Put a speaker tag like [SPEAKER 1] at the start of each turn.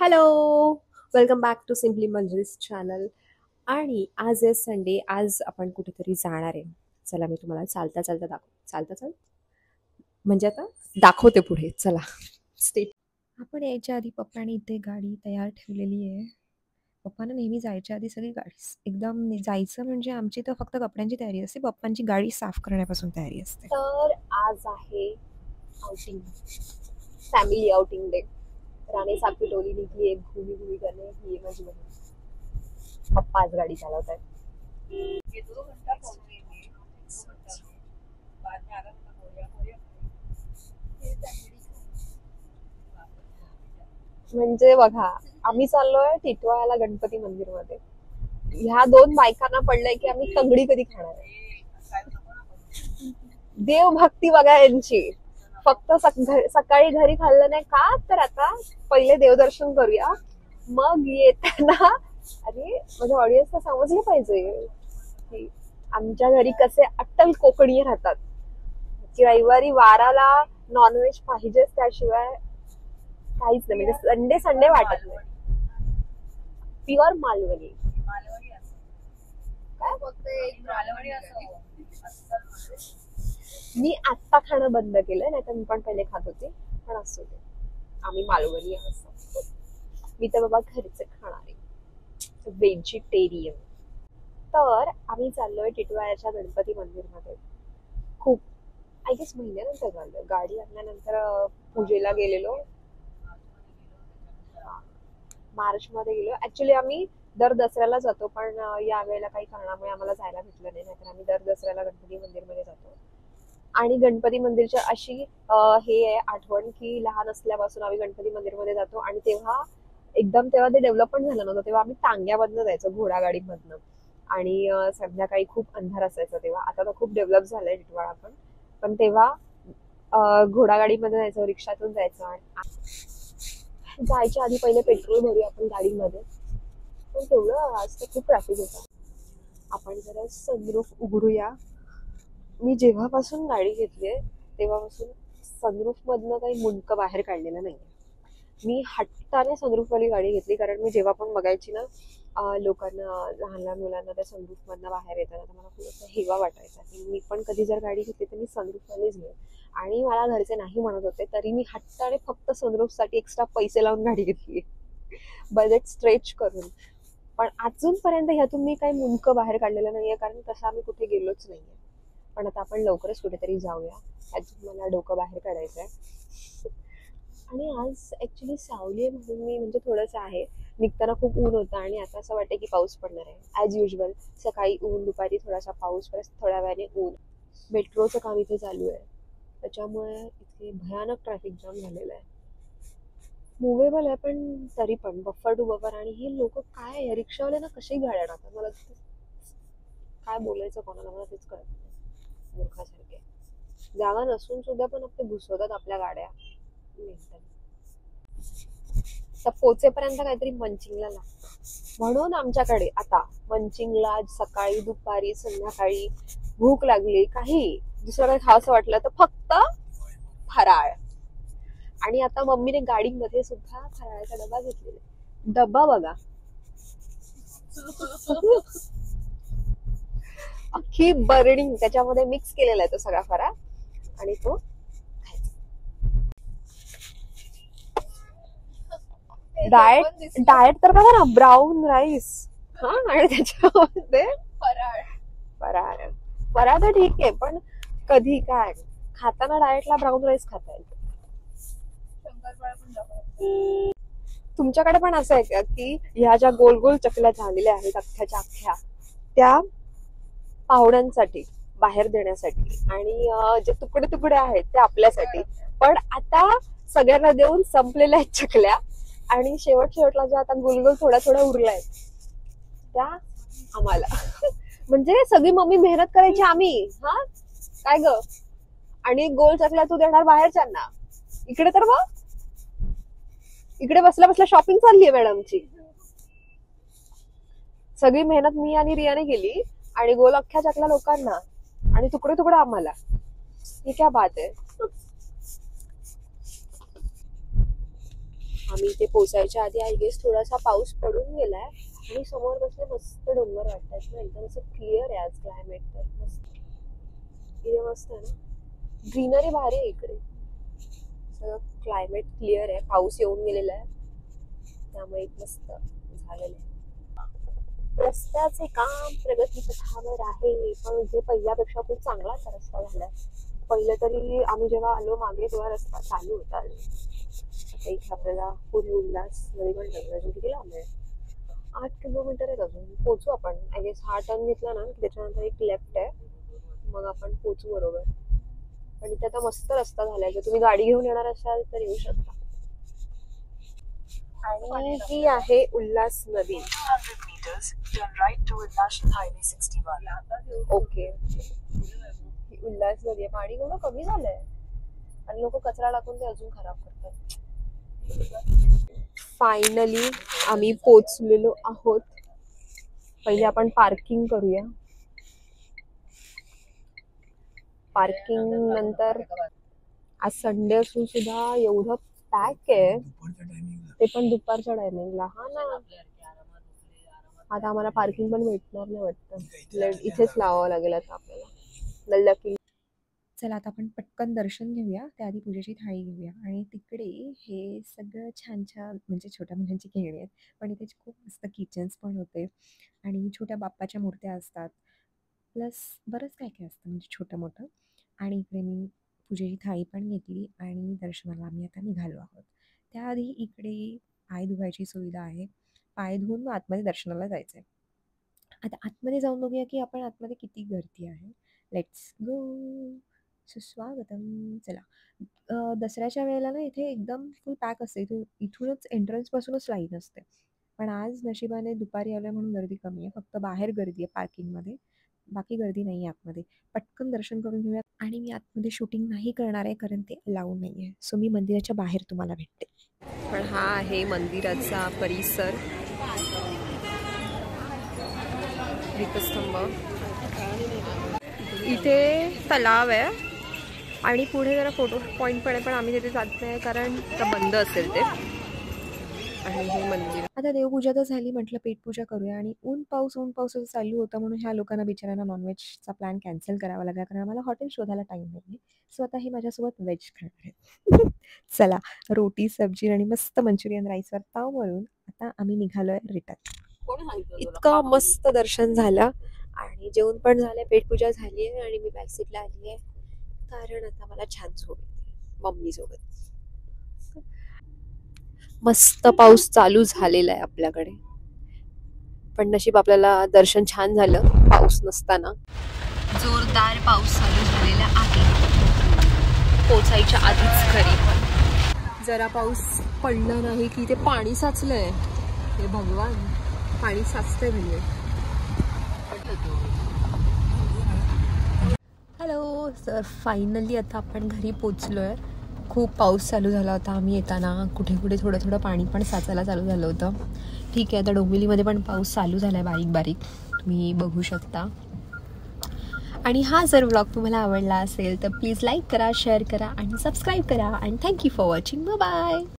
[SPEAKER 1] Hello, welcome back to simply Manjari's channel. आणि आज आहे संडे. आज आपण कुठेतरी जाणार आहे. चला मी तुम्हाला चालता चालता चालता म्हणजे आता दाखवते पुढे. चला स्टेट. आपण यायच्या आधी पप्पाने इथे गाडी तयार ठेवलेली आहे. पप्पांना नेहमी जायच्या आधी सगळी गाडी एकदम जायचं म्हणजे आमची तर फक्त कपड्यांची तयारी असते, पप्पांची गाडी साफ करण्यापासून तयारी असते. तर आज आहे आउटिंग, फॅमिली आउटिंग डे. राणे सापी डोली निघली एक घुमी घुमी करणे ही माझी बहीण. पप्पा आज गाडी चालवत आहेत. म्हणजे बघा, आम्ही चाललोय टिटवाळ्याला गणपती मंदिर मध्ये. ह्या दोन बायकांना पडलंय की आम्ही तंगडी कधी खाणार आहे. देवभक्ती बघा यांची. फक्त सकाळी घरी खाल्लं नाही का, तर आता पहिले देवदर्शन करूया, मग येताना अरे माझ्या ऑडियन्सला समजलं पाहिजे की आमच्या घरी कसे अट्टल कोकणी राहतात, की रविवारी वाराला नॉनव्हेज पाहिजेच, त्याशिवाय काहीच नाही. म्हणजे संडे संडे वाटत नाही. प्युअर मालवणी. मी आत्ता खाणं बंद केलं, नाही तर मी पण पहिले खात होते, पण असू दे, आम्ही मालवणी असतो. मी तर बाबा घरचे खाणारे, व्हेजिटेरियन. तर आम्ही चाललोय टिटवाळ्याच्या गणपती मंदिरमध्ये. खूप आय गेस महिन्यानंतर चाललोय. गाडी आणल्यानंतर पूजेला गेलेलो, मार्च मध्ये गेलो. ऍक्च्युली आम्ही दर दसऱ्याला जातो, पण या वेळेला काही कारणामुळे आम्हाला जायला भेटलं नाही, नाहीतर आम्ही दर दसऱ्याला गणपती मंदिरमध्ये जातो. आणि गणपती मंदिरच्या अशी हे आहे आठवण की लहान असल्यापासून आम्ही गणपती मंदिरमध्ये जातो. आणि तेव्हा ते डेव्हलप पण झालं नव्हतं, तेव्हा आम्ही टांग्यामधनं जायचो, घोडागाडीमधनं. आणि संध्याकाळी खूप अंधार असायचं तेव्हा. आता तर खूप डेव्हलप झालंय टिटवाळा पण तेव्हा घोडागाडीमध्ये जायचो, रिक्षातून जायचो. आणि जायच्या आधी पहिले पेट्रोल भरूया आपण गाडीमध्ये. पण तेवढं आज तर खूप ट्रॅफिक होता. आपण जरा सनरूफ उघडूया. मी जेव्हापासून गाडी घेतलीये तेव्हापासून सनरूफ मधनं काही मुंडकं बाहेर काढलेलं नाहीये. मी हट्टाने सनरूफ वाली गाडी घेतली, कारण मी जेव्हा पण बघायची ना लोकांना, लहान लहान मुलांना त्या सनरूफ मधनं बाहेर येताना, तर मला खूप असं हेवा वाटायचा की मी पण कधी जर गाडी घेतली तर मी सनरूफ वालीच घेईन. आणि मला घरचे नाही म्हणत होते, तरी मी हट्टाने फक्त सनरूफ साठी एक्स्ट्रा पैसे लावून गाडी घेतली, बजेट स्ट्रेच करून. पण अजूनपर्यंत ह्यातून मी काही मुंडकं बाहेर काढलेलं नाहीये, कारण तसं आम्ही कुठे गेलोच नाहीये. पण आता आपण लवकरच कुठेतरी जाऊया, ह्यातून मला डोकं बाहेर काढायचंय. आणि आज ऍक्च्युली सावली आहे म्हणून मी, म्हणजे थोडंसं आहे, निघताना खूप ऊन होतं आणि आता असं वाटतं की पाऊस पडणार आहे. ॲज युजल सकाळी ऊन, दुपारी थोडासा पाऊस, परत थोड्या वेळाने ऊन. मेट्रोचं काम इथे चालू आहे, त्याच्यामुळे इथे भयानक ट्रॅफिक जाम झालेलं आहे. मुव्हेबल आहे पण तरी पण बफर टू बफर. आणि हे लोक काय रिक्षावाले ना कशी गाड्या टाकतात, मला काय बोलायचं कोणाला, मला तेच कळत नाही. मूर्खासारखे जागा नसून सुद्धा पण आपले घुसवतात आपल्या गाड्या. तर पोचेपर्यंत काहीतरी मंचिंगला लागतं, म्हणून आमच्याकडे आता मंचिंगला सकाळी, दुपारी, संध्याकाळी भूक लागली, काही दुसरं काही खावंसं वाटलं तर फक्त फराळ. आणि आता मम्मीने गाडीमध्ये सुद्धा फराळाचा डबा घेतलेला. डबा बघा, अख्खी बरणी त्याच्यामध्ये मिक्स केलेला आहे तो सगळा फराळ, आणि तो डाएट तर बघा ना, ब्राऊन राईस हा, आणि त्याच्यामध्ये फराळ. फराळ तर ठीक आहे, पण कधी काय खाताना डाएटला ब्राऊन राईस खाता येतो. तुमच्याकडे पण असं आहे का की ह्या ज्या गोल गोल चकल्या झालेल्या आहेत अख्ख्याच्या अख्ख्या, त्या पाहुण्यांसाठी बाहेर देण्यासाठी, आणि जे तुकडे तुकडे आहेत ते आपल्यासाठी, पण आता सगळ्यांना देऊन संपलेल्या आहेत चकल्या, आणि शेवटला ज्या आता गोलगोल थोड्या थोड्या उरल्या आहेत त्या आम्हाला. म्हणजे सगळी मम्मी मेहनत करायची, आम्ही हा काय ग, आणि गोल चकल्या तू देणार बाहेरच्यांना. इकडे तर मग इकडे बसल्या बसल्या शॉपिंग चालली आहे मॅडमची. सगळी मेहनत मी आणि रियाने केली, आणि गोल अख्ख्या चकल्या लोकांना, आणि तुकडे तुकडे आम्हाला. ही क्या बात आहे. आम्ही इथे पोचायच्या आधी आय गेस थोडासा पाऊस पडून गेलाय आणि समोर बसले मस्त डोंगर वाटतात ना, एकदम असं क्लिअर आहे आज क्लायमेट. तर मस्त इथे मस्त आहे ना, ग्रीनरी भारी आहे इकडे, सगळं क्लायमेट क्लिअर आहे, पाऊस येऊन गेलेला आहे त्यामुळे एक मस्त झालेलं आहे. रस्त्याचे काम प्रगतीपथावर आहे, पण इथे पहिल्यापेक्षा खूप चांगला असा रस्ता झालाय. पहिलं तरी आम्ही जेव्हा आलो मागे तेव्हा रस्ता चालू होता. आता इथे आपल्याला पुढे उल्हास नदी पण अजून किती लांब आहे, 8 किलोमीटर आहे, अजून पोहोचू आपण. आय गेस हा टर्न घेतला ना की त्याच्यानंतर एक लेफ्ट आहे, मग आपण पोहोचू बरोबर. पण इथे आता मस्त रस्ता झालाय, जर तुम्ही गाडी घेऊन येणार असाल तर येऊ शकता. आणि ही आहे उल्हास नदी. ओके, उल्हास नदी आहे. पाणी एवढं कमी झालंय आणि लोक कचरा टाकून ते अजून खराब करतात. फायनली आम्ही पोचलेलो आहोत. पहिले आपण पार्किंग करूया. पार्किंग नंतर आज संडे असून सुद्धा एवढं पॅक आहे, ते पण दुपारच्या टायमिंगला. हा ना, आता आम्हाला पार्किंग पण भेटणार नाही वाटतं, इथेच लावावं लागेल आता आपल्याला लकी. चला आता आपण पटकन दर्शन घेऊया, त्याआधी पूजेची थाळी घेऊया. आणि तिकडे हे सगळं छान छान म्हणजे छोट्या मुलांची खेळणी आहेत, पण इथे खूप मस्त किचन्स पण होते आणि छोट्या बाप्पाच्या मूर्त्या असतात, प्लस बरंच काय काय असतं म्हणजे छोटं मोठं. आणि इकडे मी पूजेची थाळी पण घेतली आणि दर्शनाला आम्ही आता निघालो आहोत. त्याआधी इकडे पाय धुवायची सुविधा आहे, पाय धुवून मग आतमध्ये दर्शनाला जायचं आहे. आता आतमध्ये जाऊन बघूया की आपण आतमध्ये किती गर्दी आहे. Let's go. सुस्वागतम. चला, दसऱ्याच्या वेळेला ना इथे एकदम फुल पॅक असते, इथूनच एंट्रन्सपासूनच लाईन असते. पण आज नशिबाने दुपारी आलं म्हणून गर्दी कमी आहे, फक्त बाहेर गर्दी आहे पार्किंगमध्ये, बाकी गर्दी नाही आहे आतमध्ये. पटकन दर्शन करून घेऊया. आणि मी आतमध्ये शूटिंग नाही करणार आहे कारण ते अलाउ नाही आहे, सो मी मंदिराच्या बाहेर तुम्हाला भेटते. पण हा आहे मंदिराचा परिसर. दीपस्तंभ, इथे तलाव आहे आणि पुढे जरा फोटो पॉईंट पण आहे, पण आम्ही तिथे जात नाही कारण बंद असेल ते. आणि हे मंदिर. आता देवपूजा तर झाली, म्हटलं पेटपूजा करूया. आणि ऊन पाऊस चालू होता म्हणून ह्या लोकांना बिचाऱ्यांना नॉनव्हेजचा प्लॅन कॅन्सल करावा लागला कारण आम्हाला हॉटेल शोधायला टाईम नाही. सो आता हे माझ्यासोबत व्हेज खाणार आहे. चला, रोटी सब्जी आणि मस्त मंचुरियन राईसवर ताव मारून आता आम्ही निघालोय रिटर्न. इतकं मस्त दर्शन झालं आणि जेवण पण झालं, पेटपूजा झाली आहे आणि मी बॅक सीटला आली आहे कारण आता मला छान झोप येते मम्मी सोबत. मस्त पाऊस चालू झालेला आहे आपल्याकडे, पण नशीब आपल्याला दर्शन छान झालं पाऊस नसताना. जोरदार पाऊस चालू झालेला आहे पोचायच्या आधीच घरी. पण जरा पाऊस पडला नाही की ते पाणी साचलंय, हे भगवान, पाणी साचतंय म्हणजे. हॅलो सर, फायनली आता आपण घरी पोचलोय. खूप पाऊस चालू झाला होता, आम्ही येताना कुठे कुठे थोडं थोडं पाणी पण साचायला चालू झालं होतं. ठीक आहे, आता डोंबिवलीमध्ये पण पाऊस चालू झाला आहे बारीक बारीक, तुम्ही बघू शकता. आणि हा जर व्लॉग तुम्हाला आवडला असेल तर प्लीज लाईक करा, शेअर करा आणि सबस्क्राईब करा. आणि thank you for watching. Bye bye.